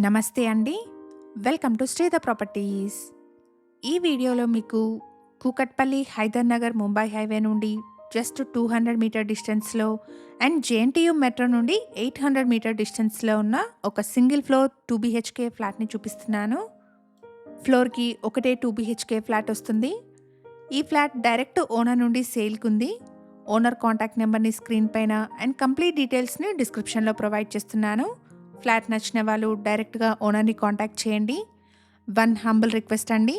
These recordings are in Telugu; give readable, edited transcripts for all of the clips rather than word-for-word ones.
నమస్తే అండి. Welcome to Sridha properties. ఈ వీడియోలో మీకు కూకట్పల్లి, హైదర్ నగర్, ముంబై హైవే నుండి జస్ట్ 200 మీటర్ డిస్టెన్స్లో అండ్ జేఎన్టీయూ మెట్రో నుండి 800 మీటర్ డిస్టెన్స్లో ఉన్న ఒక సింగిల్ ఫ్లోర్ 2 BHK ఫ్లాట్ని చూపిస్తున్నాను. ఫ్లోర్కి ఒకటే 2 BHK ఫ్లాట్ వస్తుంది. ఈ ఫ్లాట్ డైరెక్ట్ ఓనర్ నుండి సేల్కి ఉంది. ఓనర్ కాంటాక్ట్ నెంబర్ని స్క్రీన్ పైన అండ్ కంప్లీట్ డీటెయిల్స్ని డిస్క్రిప్షన్లో ప్రొవైడ్ చేస్తున్నాను. ఫ్లాట్ నచ్చిన వాళ్ళు డైరెక్ట్గా ఓనర్ని కాంటాక్ట్ చేయండి. వన్ హంబుల్ రిక్వెస్ట్ అండి,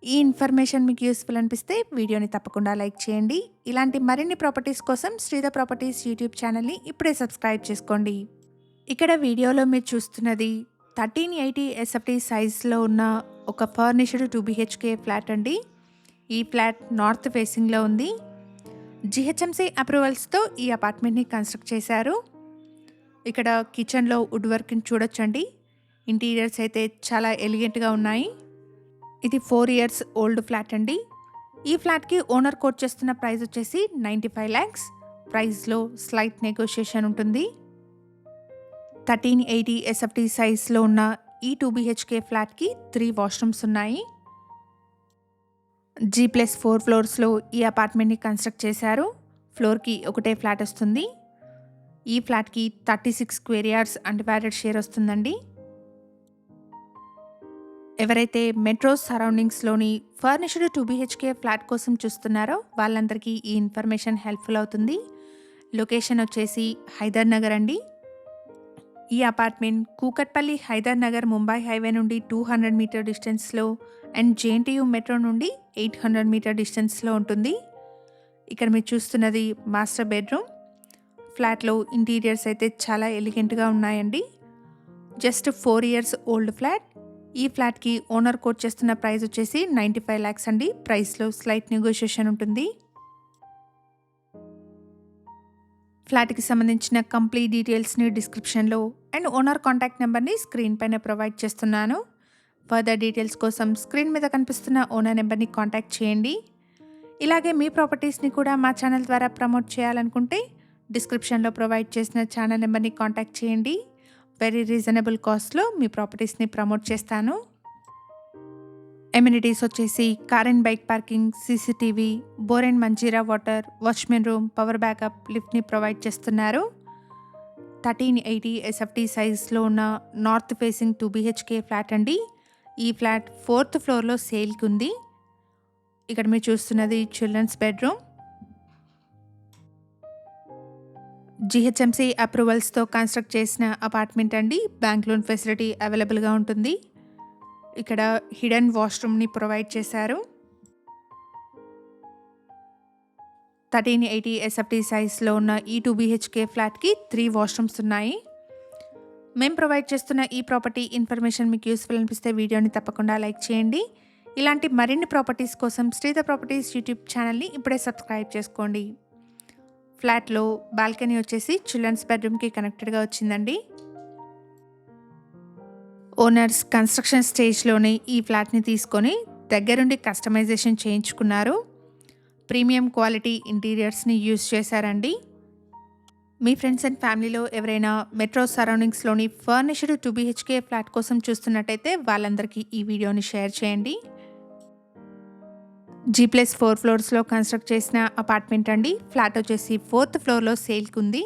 ఈ ఇన్ఫర్మేషన్ మీకు యూస్ఫుల్ అనిపిస్తే వీడియోని తప్పకుండా లైక్ చేయండి. ఇలాంటి మరిన్ని ప్రాపర్టీస్ కోసం శ్రీధ ప్రాపర్టీస్ యూట్యూబ్ ఛానల్ని ఇప్పుడే సబ్స్క్రైబ్ చేసుకోండి. ఇక్కడ వీడియోలో మీరు చూస్తున్నది 1380 SFT సైజ్లో ఉన్న ఒక ఫర్నిష్డ్ 2 BHK ఫ్లాట్ అండి. ఈ ఫ్లాట్ నార్త్ ఫేసింగ్లో ఉంది. GHMC అప్రూవల్స్తో ఈ అపార్ట్మెంట్ని కన్స్ట్రక్ట్ చేశారు. ఇక్కడ కిచెన్లో వుడ్ వర్క్ని చూడొచ్చండి. ఇంటీరియర్స్ అయితే చాలా ఎలిగెంట్గా ఉన్నాయి. ఇది 4 years ఓల్డ్ ఫ్లాట్ అండి. ఈ ఫ్లాట్కి ఓనర్ కోట్ చేస్తున్న ప్రైస్ వచ్చేసి 95 lakhs. ప్రైస్లో స్లైట్ నెగోషియేషన్ ఉంటుంది. 1380 SFT సైజ్లో ఉన్న ఈ 2 BHK ఫ్లాట్కి 3 వాష్రూమ్స్ ఉన్నాయి. G+4 ఫ్లోర్స్లో ఈ అపార్ట్మెంట్ని కన్స్ట్రక్ట్ చేశారు. ఫ్లోర్కి ఒకటే ఫ్లాట్ వస్తుంది. ఈ ఫ్లాట్కి 36 స్క్వేర్ యార్డ్స్ అన్డివైడెడ్ షేర్ వస్తుందండి. ఎవరైతే మెట్రో సరౌండింగ్స్లోని ఫర్నిష్డ్ 2 BHK ఫ్లాట్ కోసం చూస్తున్నారో వాళ్ళందరికీ ఈ ఇన్ఫర్మేషన్ హెల్ప్ఫుల్ అవుతుంది. లొకేషన్ వచ్చేసి హైదర్ నగర్ అండి. ఈ అపార్ట్మెంట్ కూకట్పల్లి, హైదర్ నగర్, ముంబై హైవే నుండి 200 మీటర్ డిస్టెన్స్లో అండ్ జేఎన్టీయూ మెట్రో నుండి 800 మీటర్ డిస్టెన్స్లో ఉంటుంది. ఇక్కడ మీరు చూస్తున్నది మాస్టర్ బెడ్రూమ్. ఫ్లాట్లో ఇంటీరియర్స్ అయితే చాలా ఎలిగెంట్గా ఉన్నాయండి. Just 4 years old flat. ఈ ఫ్లాట్కి ఓనర్ కోట్ చేస్తున్న ప్రైస్ వచ్చేసి 95 lakhs అండి. ప్రైస్లో స్లైట్ నెగోషియేషన్ ఉంటుంది. ఫ్లాట్కి సంబంధించిన కంప్లీట్ డీటెయిల్స్ని డిస్క్రిప్షన్లో అండ్ ఓనర్ కాంటాక్ట్ నెంబర్ని స్క్రీన్ పైన ప్రొవైడ్ చేస్తున్నాను. ఫర్దర్ డీటెయిల్స్ కోసం స్క్రీన్ మీద కనిపిస్తున్న ఓనర్ నెంబర్ని కాంటాక్ట్ చేయండి. ఇలాగే మీ ప్రాపర్టీస్ని కూడా మా ఛానల్ ద్వారా ప్రమోట్ చేయాలనుకుంటే డిస్క్రిప్షన్లో ప్రొవైడ్ చేసిన ఛానల్ నెంబర్ని కాంటాక్ట్ చేయండి. వెరీ రీజనబుల్ కాస్ట్లో మీ ప్రాపర్టీస్ని ప్రమోట్ చేస్తాను. ఎమ్యూనిటీస్ వచ్చేసి car and bike parking, CCTV, bore and Manjira water, watchman room, power backup, లిఫ్ట్ని ప్రొవైడ్ చేస్తున్నారు. 1380 SFT సైజ్లో ఉన్న నార్త్ ఫేసింగ్ 2 BHK ఫ్లాట్ అండి. ఈ ఫ్లాట్ 4th ఫ్లోర్లో సేల్కి ఉంది. ఇక్కడ మీరు చూస్తున్నది చిల్డ్రన్స్ బెడ్రూమ్. GHMC అప్రూవల్స్తో కన్స్ట్రక్ట్ చేసిన అపార్ట్మెంట్ అండి. బ్యాంక్ లోన్ ఫెసిలిటీ అవైలబుల్గా ఉంటుంది. ఇక్కడ హిడెన్ వాష్రూమ్ని ప్రొవైడ్ చేశారు. 1380 SFT సైజ్లో ఉన్న ఈ 2 BHK ఫ్లాట్కి 3 వాష్రూమ్స్ ఉన్నాయి. మేము ప్రొవైడ్ చేస్తున్న ఈ ప్రాపర్టీ ఇన్ఫర్మేషన్ మీకు యూస్ఫుల్ అనిపిస్తే వీడియోని తప్పకుండా లైక్ చేయండి. ఇలాంటి మరిన్ని ప్రాపర్టీస్ కోసం శ్రీధ ప్రాపర్టీస్ యూట్యూబ్ ఛానల్ని ఇప్పుడే సబ్స్క్రైబ్ చేసుకోండి. ఫ్లాట్లో బాల్కనీ వచ్చేసి చిల్డ్రన్స్ బెడ్రూమ్కి కనెక్టెడ్గా వచ్చిందండి. ఓనర్స్ కన్స్ట్రక్షన్ స్టేజ్లోనే ఈ ఫ్లాట్ని తీసుకొని దగ్గరుండి కస్టమైజేషన్ చేయించుకున్నారు. ప్రీమియం క్వాలిటీ ఇంటీరియర్స్ని యూజ్ చేశారండి. మీ ఫ్రెండ్స్ అండ్ ఫ్యామిలీలో ఎవరైనా మెట్రో సరౌండింగ్స్లోని ఫర్నిష్డ్ 2 BHK ఫ్లాట్ కోసం చూస్తున్నట్టయితే వాళ్ళందరికీ ఈ వీడియోని షేర్ చేయండి. G+4 ఫ్లోర్స్లో కన్స్ట్రక్ట్ చేసిన అపార్ట్మెంట్ అండి. ఫ్లాట్ వచ్చేసి 4th ఫ్లోర్లో సేల్కి ఉంది.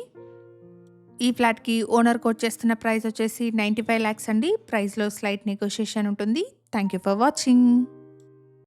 ఈ ఫ్లాట్కి ఓనర్ కోట్ చేస్తున్న ప్రైస్ వచ్చేసి 95 lakhs అండి. ప్రైస్లో స్లైట్ నెగోషియేషన్ ఉంటుంది. Thank you for watching.